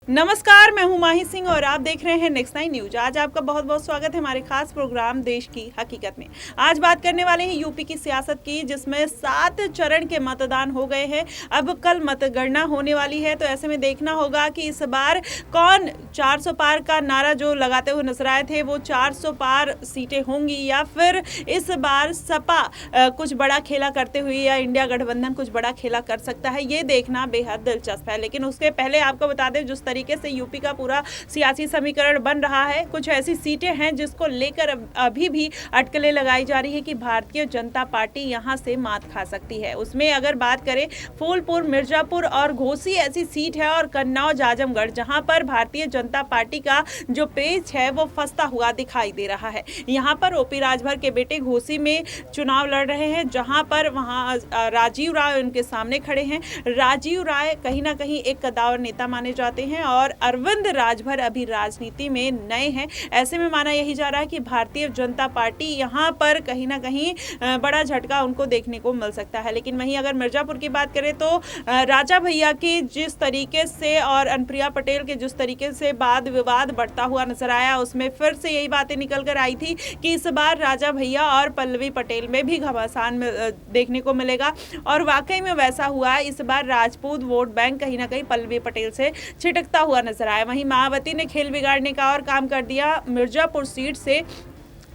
नमस्कार, मैं हूं माही सिंह और आप देख रहे हैं नेक्स्ट 9 न्यूज। आज आपका बहुत बहुत स्वागत है हमारे खास प्रोग्राम देश की हकीकत में। आज बात करने वाले हैं यूपी की सियासत की, जिसमें 7 चरण के मतदान हो गए हैं। अब कल मतगणना होने वाली है, तो ऐसे में देखना होगा कि इस बार कौन 400 पार का नारा जो लगाते हुए नजर आए थे वो 400 पार सीटें होंगी, या फिर इस बार सपा कुछ बड़ा खेला करते हुए या इंडिया गठबंधन कुछ बड़ा खेला कर सकता है। ये देखना बेहद दिलचस्प है। लेकिन उसके पहले आपको बता दें, जिस तरीके से यूपी का पूरा सियासी समीकरण बन रहा है, कुछ ऐसी सीटें हैं जिसको लेकर अभी भी अटकलें लगाई जा रही है कि भारतीय जनता पार्टी यहां से मात खा सकती है। उसमें अगर बात करें, फूलपुर, मिर्जापुर और घोसी ऐसी सीट है, और कन्नौज, आजमगढ़, जहां पर भारतीय जनता पार्टी का जो पेच है वो फंसता हुआ दिखाई दे रहा है। यहां पर ओपी राजभर के बेटे घोसी में चुनाव लड़ रहे हैं, जहां पर वहां राजीव राय उनके सामने खड़े हैं। राजीव राय कहीं ना कहीं एक कद्दावर नेता माने जाते हैं और अरविंद राजभर अभी राजनीति में नए हैं। ऐसे में माना यही जा रहा है कि भारतीय जनता पार्टी यहां पर कहीं ना कहीं बड़ा झटका उनको देखने को मिल सकता है। लेकिन वहीं अगर मिर्जापुर की बात करें तो राजा भैया के जिस तरीके से और अनुप्रिया पटेल के जिस तरीके से वाद विवाद बढ़ता हुआ नजर आया, उसमें फिर से यही बातें निकल कर आई थी कि इस बार राजा भैया और पल्लवी पटेल में भी घमासान देखने को मिलेगा, और वाकई में वैसा हुआ। इस बार राजपूत वोट बैंक कहीं ना कहीं पल्लवी पटेल से छिटकता हुआ नजर आया। वहीं मायावती ने खेल बिगाड़ने का और काम कर दिया। मिर्जापुर सीट से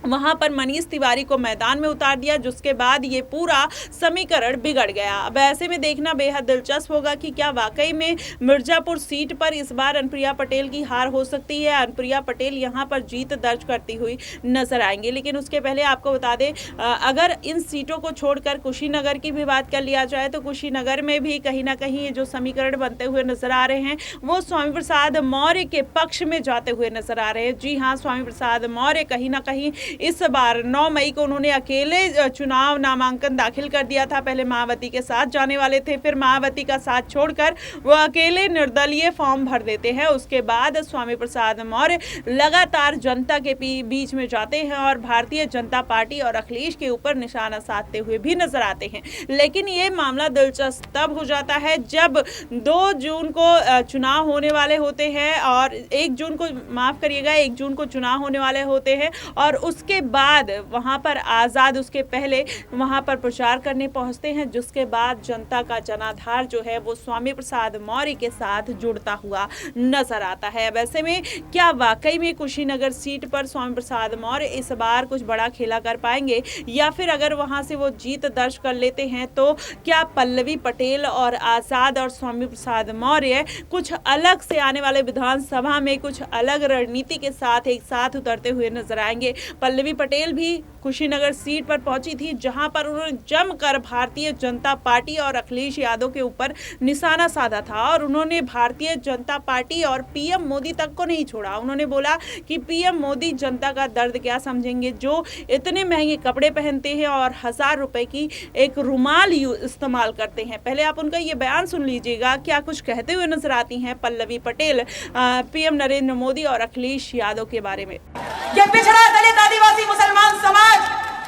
वहां पर मनीष तिवारी को मैदान में उतार दिया, जिसके बाद ये पूरा समीकरण बिगड़ गया। अब ऐसे में देखना बेहद दिलचस्प होगा कि क्या वाकई में मिर्जापुर सीट पर इस बार अनुप्रिया पटेल की हार हो सकती है। अनुप्रिया पटेल यहां पर जीत दर्ज करती हुई नजर आएंगे। लेकिन उसके पहले आपको बता दें, अगर इन सीटों को छोड़कर कुशीनगर की भी बात कर लिया जाए तो कुशीनगर में भी कहीं ना कहीं जो समीकरण बनते हुए नजर आ रहे हैं वो स्वामी प्रसाद मौर्य के पक्ष में जाते हुए नजर आ रहे हैं। जी हाँ, स्वामी प्रसाद मौर्य कहीं ना कहीं इस बार 9 मई को उन्होंने अकेले चुनाव नामांकन दाखिल कर दिया था। पहले मायावती के साथ जाने वाले थे, फिर मायावती का साथ छोड़कर वो अकेले निर्दलीय फॉर्म भर देते हैं। उसके बाद स्वामी प्रसाद मौर्य लगातार जनता के बीच में जाते हैं और भारतीय जनता पार्टी और अखिलेश के ऊपर निशाना साधते हुए भी नजर आते हैं। लेकिन ये मामला दिलचस्प तब हो जाता है जब 2 जून को चुनाव होने वाले होते हैं, और 1 जून को, माफ करिएगा, 1 जून को चुनाव होने वाले होते हैं, और उसके बाद वहां पर आजाद उसके पहले वहां पर प्रचार करने पहुंचते हैं, जिसके बाद जनता का जनाधार जो है वो स्वामी प्रसाद मौर्य के साथ जुड़ता हुआ नजर आता है। अब ऐसे में क्या वाकई में कुशीनगर सीट पर स्वामी प्रसाद मौर्य इस बार कुछ बड़ा खेला कर पाएंगे, या फिर अगर वहां से वो जीत दर्ज कर लेते हैं तो क्या पल्लवी पटेल और आजाद और स्वामी प्रसाद मौर्य कुछ अलग से आने वाले विधानसभा में कुछ अलग रणनीति के साथ एक साथ उतरते हुए नजर आएंगे। पल्लवी पटेल भी कुशीनगर सीट पर पहुंची थी, जहां पर उन्होंने जमकर भारतीय जनता पार्टी और अखिलेश यादव के ऊपर निशाना साधा था, और उन्होंने भारतीय जनता पार्टी और पीएम मोदी तक को नहीं छोड़ा। उन्होंने बोला कि पीएम मोदी जनता का दर्द क्या समझेंगे, जो इतने महंगे कपड़े पहनते हैं और 1000 रुपए की एक रुमाल इस्तेमाल करते हैं। पहले आप उनका ये बयान सुन लीजिएगा, क्या कुछ कहते हुए नजर आती हैं पल्लवी पटेल पीएम नरेंद्र मोदी और अखिलेश यादव के बारे में। ये पिछड़ा दलित आदिवासी मुसलमान समाज,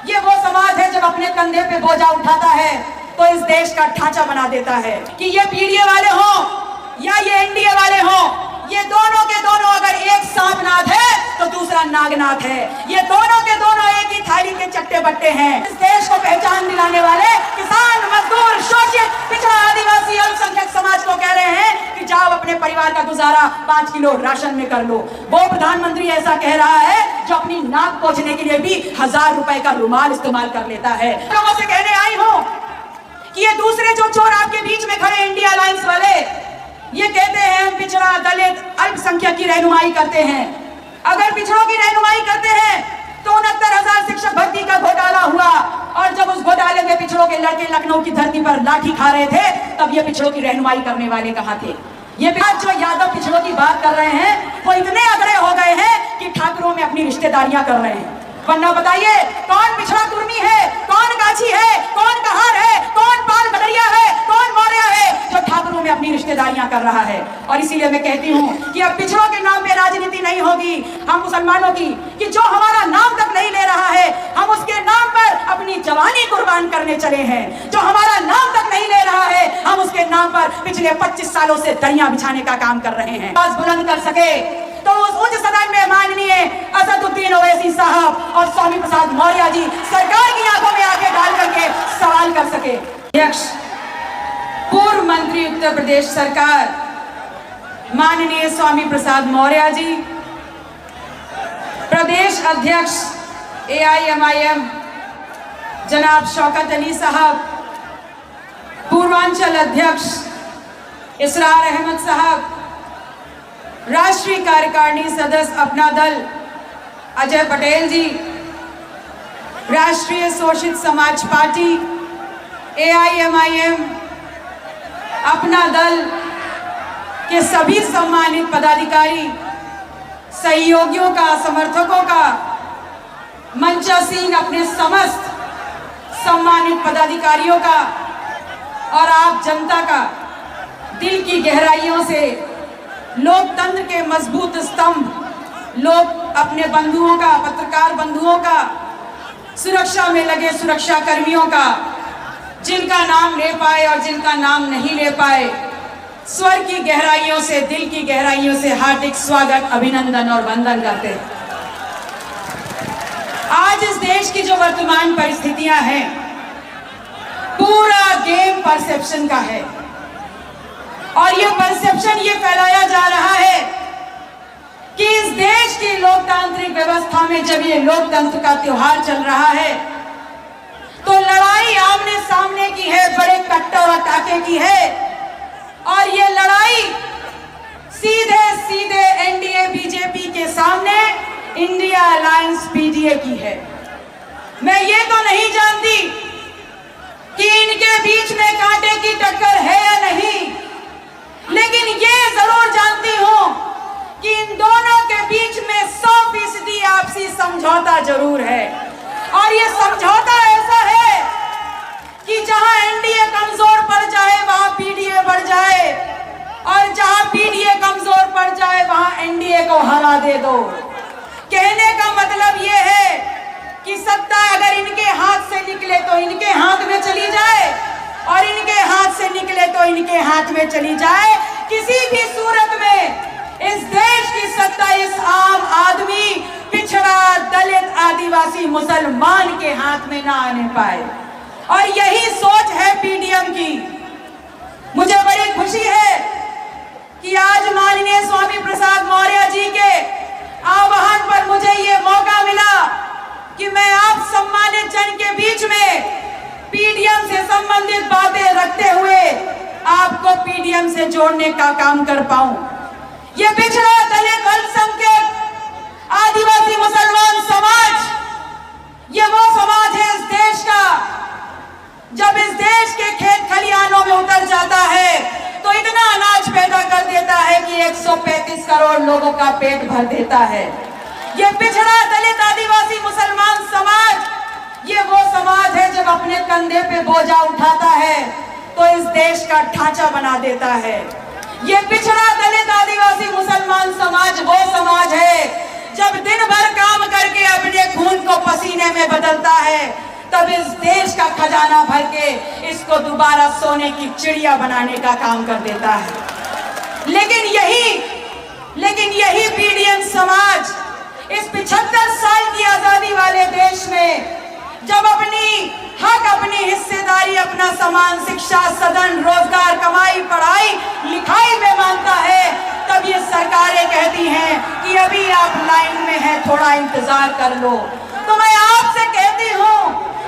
ये वो समाज है जब अपने कंधे पे बोझा उठाता है तो इस देश का ढांचा बना देता है। कि ये पीडीए वाले हो या ये एनडीए वाले हो, ये दोनों के दोनों अगर एक सांपनाथ है तो दूसरा नागनाथ है। ये दोनों के दोनों एक ही थाली के चट्टे बट्टे हैं। इस देश को पहचान दिलाने वाले किसान, मजदूर, शोषित, पिछड़ा आदिवासी, अल्पसंख्यक समाज को कह रहे हैं कि जाओ अपने परिवार का गुजारा 5 किलो राशन में कर लो। वो प्रधानमंत्री ऐसा कह रहा है जो अपनी नाक पोंछने के लिए भी 1000 रुपए का रुमाल इस्तेमाल कर लेता है। लोगों से कहने आई हूं कि ये दूसरे जो चोर आपके बीच में खड़े इंडिया अलायंस वाले, ये कहते हैं पिछड़ा, दलित, अल्पसंख्यक की रहनुमाई करते हैं। अगर पिछड़ों की रहनुमाई करते हैं तो 69,000 शिक्षक भर्ती का घोटाला हुआ, और जब उस घोटाले में पिछड़ों के लड़के लखनऊ की धरती पर लाठी खा रहे थे, तब ये पिछड़ों की रहनुमाई करने वाले कहां थे? ये आज जो यादव पिछड़ों की बात कर रहे हैं वो इतने अगड़े हो गए हैं कि ठाकुरों में अपनी रिश्तेदारियां कर रहे हैं। वरना बताइए, कौन पिछड़ा कुर्मी है, कौन गाछी है, कौन कहार है, कौन पाल कटरिया है, कौन मौर्य है जो ठाकुरों में अपनी रिश्तेदारियां कर रहा है। और इसीलिए मैं कहती हूं कि अब पिछड़ों के नाम पे राजनीति नहीं होगी हम मुसलमानों की, कि जो हमारा नाम तक नहीं ले रहा है हम उसके नाम पर अपनी जवानी कुर्बान करने चले हैं। जो हमारा नाम तक नहीं ले रहा है हम उसके नाम पर पिछले 25 सालों से दरियां बिछाने का काम कर रहे हैं। आवाज बुलंद कर सके तो उस उच्च सदन में माननीय असदुद्दीन ओवैसी साहब और स्वामी प्रसाद मौर्य जी सरकार की आंखों में आंखें डाल करके सवाल कर सके। अध्यक्ष पूर्व मंत्री उत्तर प्रदेश सरकार माननीय स्वामी प्रसाद मौर्य जी, प्रदेश अध्यक्ष AIMIM जनाब शौकत अली साहब, पूर्वांचल अध्यक्ष इसरार अहमद साहब, राष्ट्रीय कार्यकारिणी सदस्य अपना दल अजय पटेल जी, राष्ट्रीय शोषित समाज पार्टी AIMIM अपना दल के सभी सम्मानित पदाधिकारी, सहयोगियों का, समर्थकों का, मंचासीन अपने समस्त सम्मानित पदाधिकारियों का और आप जनता का दिल की गहराइयों से लोकतंत्र के मजबूत स्तंभ, लोग अपने बंधुओं का, पत्रकार बंधुओं का, सुरक्षा में लगे सुरक्षा कर्मियों का, जिनका नाम ले पाए और जिनका नाम नहीं ले पाए, स्वर की गहराइयों से, दिल की गहराइयों से हार्दिक स्वागत, अभिनंदन और वंदन करते हैं। आज इस देश की जो वर्तमान परिस्थितियां हैं, पूरा गेम परसेप्शन का है और ये परसेप्शन ये फैलाया जा रहा है कि इस देश की लोकतांत्रिक व्यवस्था में जब ये लोकतंत्र का त्योहार चल रहा है तो लड़ाई आमने सामने की है, बड़े कट्टर और टाके की है और ये लड़ाई सीधे सीधे एनडीए बीजेपी के सामने इंडिया अलायंस पीडीए की है। मैं ये तो नहीं जानती कि इनके बीच में कांटे की टक्कर है या नहीं, लेकिन ये जरूर जानती हूं कि इन दोनों के बीच में 100% आपसी समझौता जरूर है और ये समझौता ऐसा है कि जहां एनडीए कमजोर पड़ जाए वहां पीडीए बढ़ जाए और जहां पीडीए कमजोर पड़ जाए वहां एनडीए को हरा दे दो। कहने का मतलब ये है कि सत्ता अगर इनके हाथ से निकले तो इनके हाथ में चली जाए और इनके हाथ से निकले तो इनके हाथ में चली जाए। किसी भी सूरत में इस देश की सत्ता इस आम आदमी, पिछड़ा, दलित, आदिवासी, मुसलमान के हाथ में ना आने पाए और यही सोच है पीडीएम की। मुझे बड़ी खुशी है कि आज माननीय स्वामी प्रसाद मौर्य जी के आह्वान पर मुझे ये मौका मिला कि मैं आप सम्मानित जन के बीच में पीडीएम से संबंधित बातें रखते हुए आपको पीडीएम से जोड़ने का काम कर पाऊं। ये पिछड़ा, दलित, अल्पसंख्यक, आदिवासी, मुसलमान समाज, ये वो समाज है इस देश का जब इस देश के खेत खलिहानों में उतर जाता है तो इतना अनाज पैदा कर देता है कि 135 करोड़ लोगों का पेट भर देता है। ये पिछड़ा, दलित, आदिवासी, मुसलमान समाज, ये वो समाज है जब अपने कंधे पे बोझा उठाता है तो इस देश का ढांचा बना देता है। ये पिछड़ा, दलित, आदिवासी, मुसलमान समाज वो समाज है जब दिन भर काम करके अपने खून को पसीने में बदलता है तब इस देश का खजाना भर के इसको दोबारा सोने की चिड़िया बनाने का काम कर देता है। लेकिन यही पीडीएम समाज इस 75 साल की आजादी वाले देश में जब अपनी हक, अपनी हिस्सेदारी, अपना सामान, शिक्षा, सदन, रोजगार, कमाई, पढ़ाई, लिखाई में मांगता है तब ये सरकारें कहती हैं कि अभी आप लाइन में हैं, थोड़ा इंतजार कर लो। तो मैं आपसे कहती हूँ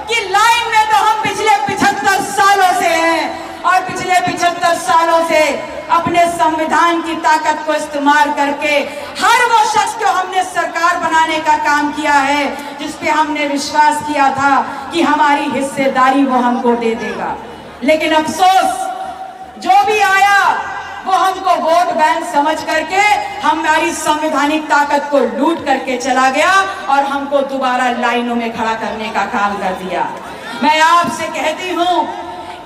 कि लाइन में तो हम पिछले 75 सालों से हैं और पिछले 75 सालों से अपने संविधान की ताकत को इस्तेमाल करके हर वो शख्स को हमने सरकार बनाने का काम किया है जिस पे हमने विश्वास किया था कि हमारी हिस्सेदारी वो हमको दे देगा। लेकिन अफसोस जो भी आया वो हमको वोट बैंक समझ करके हमारी संवैधानिक ताकत को लूट करके चला गया और हमको दोबारा लाइनों में खड़ा करने का काम कर दिया। मैं आपसे कहती हूँ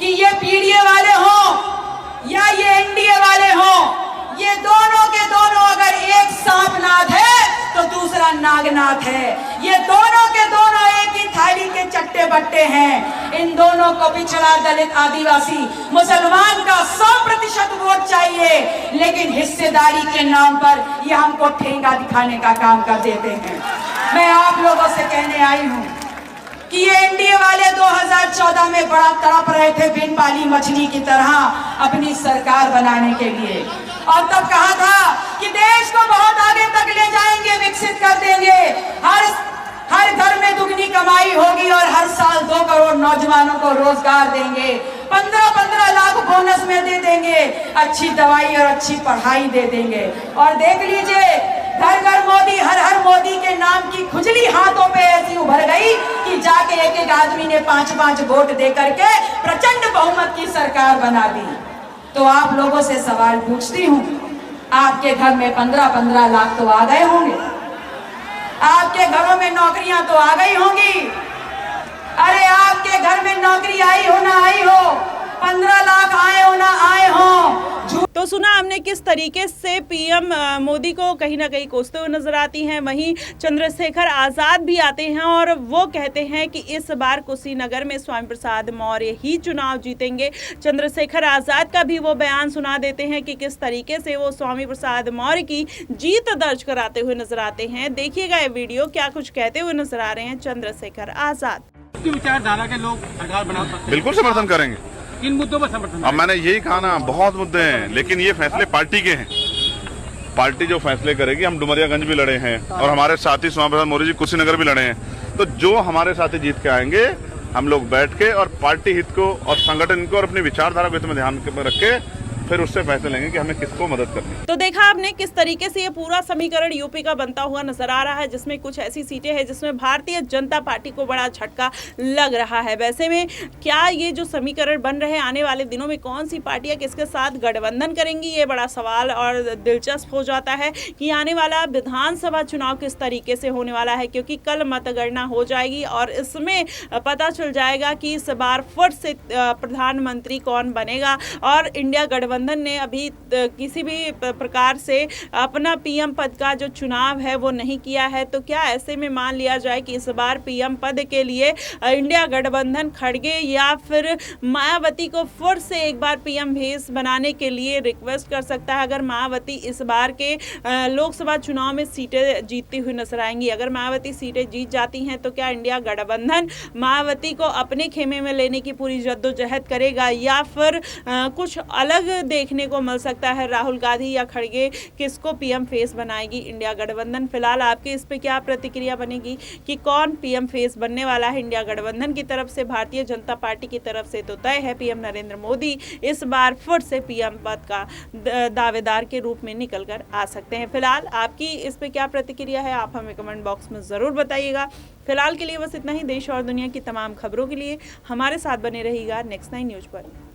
कि ये पीडीए वाले हों या ये एनडीए वाले हों, ये दोनों के दोनों अगर एक सांपनाथ है तो दूसरा नागनाथ है। ये दोनों के दोनों एक ही थाली के चट्टे बट्टे हैं। इन दोनों को पिछड़ा, दलित, आदिवासी, मुसलमान का 100% वोट चाहिए, लेकिन हिस्सेदारी के नाम पर ये हमको ठेंगा दिखाने का काम कर देते हैं। मैं आप लोगों से कहने आई हूं कि ये एनडीए वाले 2014 में बड़ा तड़प रहे थे बिन पाली मछली की तरह अपनी सरकार बनाने के लिए, और तब कहा था कि देश को बहुत आगे तक ले जाएंगे, विकसित कर देंगे, हर घर में दुगनी कमाई होगी और हर साल 2 करोड़ नौजवानों को रोजगार देंगे, 15-15 लाख बोनस में दे देंगे, अच्छी दवाई और अच्छी पढ़ाई दे देंगे। और देख लीजिए, घर घर मोदी, हर हर मोदी के नाम की खुजली हाथों पे ऐसी उभर गई कि जाके एक एक आदमी ने 5-5 वोट दे करके प्रचंड बहुमत की सरकार बना दी। तो आप लोगों से सवाल पूछती हूँ, आपके घर में 15-15 लाख तो आ गए होंगे, आपके घरों में नौकरियां तो आ गई होंगी। अरे आपके घर में नौकरी आई हो ना आई हो, 15 लाख आए हो ना आए हो। तो सुना हमने किस तरीके से पीएम मोदी को कहीं ना कहीं कोसते हुए नजर आती हैं। वहीं चंद्रशेखर आजाद भी आते हैं और वो कहते हैं कि इस बार कुशीनगर में स्वामी प्रसाद मौर्य ही चुनाव जीतेंगे। चंद्रशेखर आजाद का भी वो बयान सुना देते हैं कि किस तरीके से वो स्वामी प्रसाद मौर्य की जीत दर्ज कराते हुए नजर आते हैं। देखिएगा ये वीडियो, क्या कुछ कहते हुए नजर आ रहे हैं चंद्रशेखर आजाद। विचारधारा के लोग सरकार बना सकते हैं, बिल्कुल समर्थन करेंगे। किन मुद्दों पर समर्थन? अब मैंने यही कहा ना, बहुत मुद्दे हैं, लेकिन ये फैसले पार्टी के हैं। पार्टी जो फैसले करेगी, हम डुमरियागंज भी लड़े हैं और हमारे साथी स्वामी प्रसाद मौर्य जी कुशीनगर भी लड़े हैं। तो जो हमारे साथी जीत के आएंगे, हम लोग बैठ के और पार्टी हित को और संगठन को और अपनी विचारधारा को इसमें ध्यान में रख के फिर उससे फैसले लेंगे कि हमें किसको मदद करनी है। तो देखा आपने किस तरीके से ये पूरा समीकरण यूपी का बनता हुआ नजर आ रहा है, जिसमें कुछ ऐसी सीटें हैं जिसमें भारतीय जनता पार्टी को बड़ा झटका लग रहा है। वैसे में क्या ये जो समीकरण बन रहे हैं, आने वाले दिनों में कौन सी पार्टियां किसके साथ गठबंधन करेंगी, ये बड़ा सवाल और दिलचस्प हो जाता है कि आने वाला विधानसभा चुनाव किस तरीके से होने वाला है, क्योंकि कल मतगणना हो जाएगी और इसमें पता चल जाएगा कि इस बार फिर से प्रधानमंत्री कौन बनेगा। और इंडिया गठबंधन ने अभी किसी भी प्रकार से अपना पीएम पद का जो चुनाव है वो नहीं किया है। तो क्या ऐसे में मान लिया जाए कि इस बार पीएम पद के लिए इंडिया गठबंधन खड़गे या फिर मायावती को फिर से एक बार पीएम भेस बनाने के लिए रिक्वेस्ट कर सकता है? अगर मायावती इस बार के लोकसभा चुनाव में सीटें जीतती हुई नजर आएंगी, अगर मायावती सीटें जीत जाती हैं, तो क्या इंडिया गठबंधन मायावती को अपने खेमे में लेने की पूरी जद्दोजहद करेगा या फिर कुछ अलग देखने को मिल सकता है? राहुल गांधी या खड़गे किसको पीएम फेस बनाएगी इंडिया गठबंधन? फिलहाल आपके इस पे क्या प्रतिक्रिया बनेगी कि कौन पीएम फेस बनने वाला है इंडिया गठबंधन की तरफ से? भारतीय जनता पार्टी की तरफ से तो तय है, पीएम नरेंद्र मोदी इस बार फिर से पीएम पद का दावेदार के रूप में निकल कर आ सकते हैं। फिलहाल आपकी इस पे क्या प्रतिक्रिया है, आप हमें कमेंट बॉक्स में जरूर बताइएगा। फिलहाल के लिए बस इतना ही। देश और दुनिया की तमाम खबरों के लिए हमारे साथ बने रहिएगा नेक्स्ट 9 न्यूज पर।